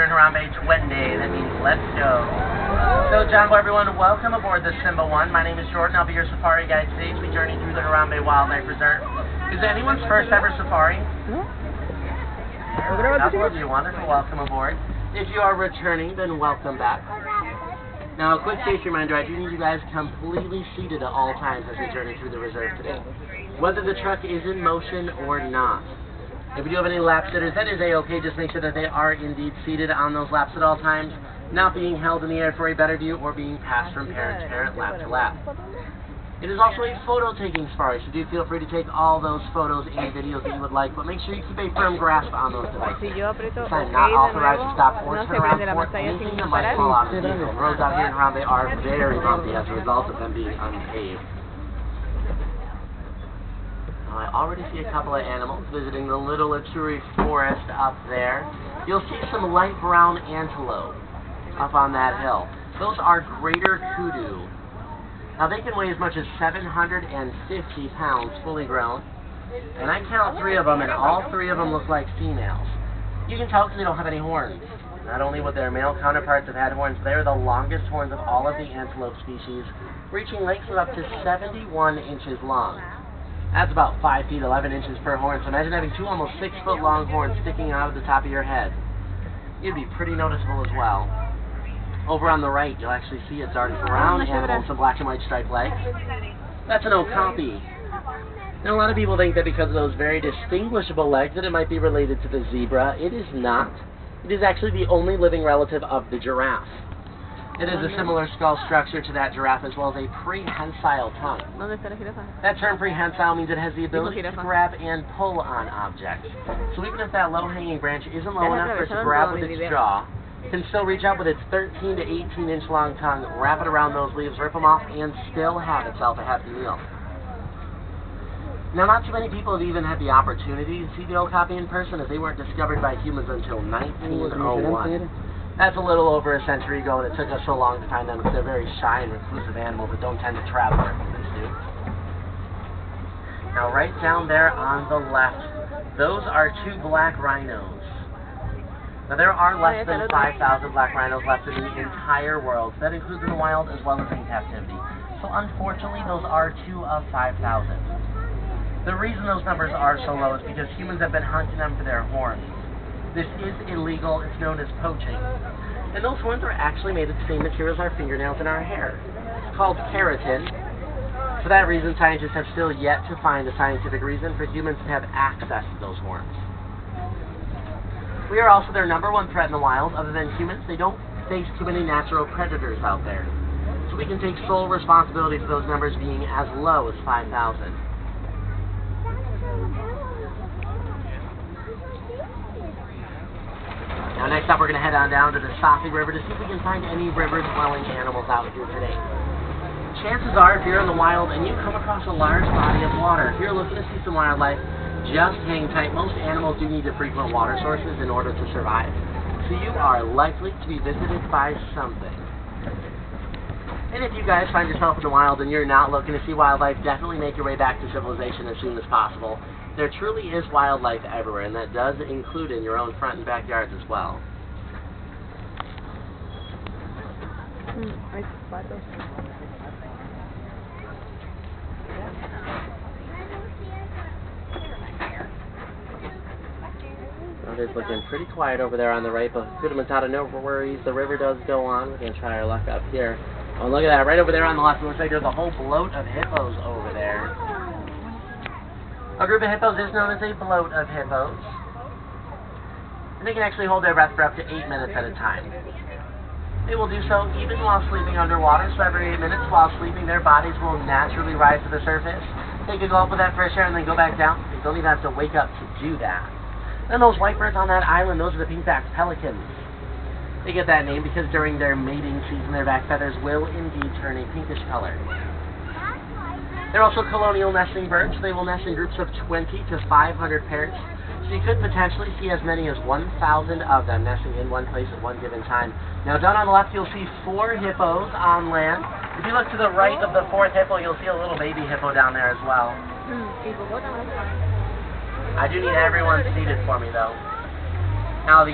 here in Harambe, Twende. That means let's go. So, John Boy, everyone, welcome aboard the Simba 1. My name is Jordan. I'll be your safari guide today as we journey through the Harambe Wildlife Reserve. Is it anyone's first ever safari? That's lovely. Wonderful. Welcome aboard. If you are returning, then welcome back. Now, a quick safety reminder, I do need you guys completely seated at all times as we journey through the reserve today, whether the truck is in motion or not. If we do have any lap sitters, that is a-okay. Just make sure that they are indeed seated on those laps at all times, not being held in the air for a better view or being passed from parent to parent, lap to lap. It is also a photo-taking safari, so do feel free to take all those photos and videos that you would like, but make sure you keep a firm grasp on those devices. I'm not authorized to stop or turn around for anything that might fall out of the vehicle. Roads out here in Harambe are very bumpy as a result of them being unpaved. I already see a couple of animals visiting the Little Aturi Forest up there. You'll see some light brown antelope up on that hill. Those are greater kudu. Now they can weigh as much as 750 pounds fully grown. And I count 3 of them, and all 3 of them look like females. You can tell because they don't have any horns. Not only would their male counterparts have had horns, they're the longest horns of all of the antelope species, reaching lengths of up to 71 inches long. That's about 5 feet 11 inches per horn, so imagine having 2 almost 6-foot long horns sticking out of the top of your head. It'd be pretty noticeable as well. Over on the right, you'll actually see a dark brown animal with some black and white striped legs. That's an okapi. Now, a lot of people think that because of those very distinguishable legs that it might be related to the zebra. It is not. It is actually the only living relative of the giraffe. It is a similar skull structure to that giraffe, as well as a prehensile tongue. That term prehensile means it has the ability to grab and pull on objects. So even if that low-hanging branch isn't low enough for it to grab with its jaw, it can still reach out with its 13 to 18-inch long tongue, wrap it around those leaves, rip them off, and still have itself a happy meal. Now, not too many people have even had the opportunity to see the okapi in person, as they weren't discovered by humans until 1901. That's a little over a century ago, and it took us so long to find them because they're very shy and reclusive animals that don't tend to travel where humans do. Now, right down there on the left, those are 2 black rhinos. Now, there are less than 5,000 black rhinos left in the entire world. That includes in the wild as well as in captivity. So, unfortunately, those are 2 of 5,000. The reason those numbers are so low is because humans have been hunting them for their horns. This is illegal. It's known as poaching. And those horns are actually made of the same material as our fingernails and our hair. It's called keratin. For that reason, scientists have still yet to find a scientific reason for humans to have access to those horns. We are also their #1 threat in the wild. Other than humans, they don't face too many natural predators out there. So we can take sole responsibility for those numbers being as low as 5,000. Now next up, we're going to head on down to the Safi River to see if we can find any river-dwelling animals out here today. Chances are, if you're in the wild and you come across a large body of water, if you're looking to see some wildlife, just hang tight. Most animals do need to frequent water sources in order to survive. So you are likely to be visited by something. And if you guys find yourself in the wild and you're not looking to see wildlife, definitely make your way back to civilization as soon as possible. There truly is wildlife everywhere, and that does include in your own front and backyards as well. Well, it's looking pretty quiet over there on the right, but Kudu Matata, no worries. The river does go on. We're going to try our luck up here. Oh, look at that. Right over there on the left, it looks like there's a whole bloat of hippos over there. A group of hippos is known as a bloat of hippos. And they can actually hold their breath for up to 8 minutes at a time. They will do so even while sleeping underwater, so every 8 minutes while sleeping, their bodies will naturally rise to the surface. They can go up with that fresh air and then go back down. They don't even have to wake up to do that. And those white birds on that island, those are the pink-backed pelicans. They get that name because during their mating season, their back feathers will indeed turn a pinkish color. They're also colonial nesting birds. They will nest in groups of 20 to 500 pairs. So you could potentially see as many as 1,000 of them nesting in one place at one given time. Now down on the left, you'll see 4 hippos on land. If you look to the right of the 4th hippo, you'll see a little baby hippo down there as well. I do need everyone seated for me, though. Now the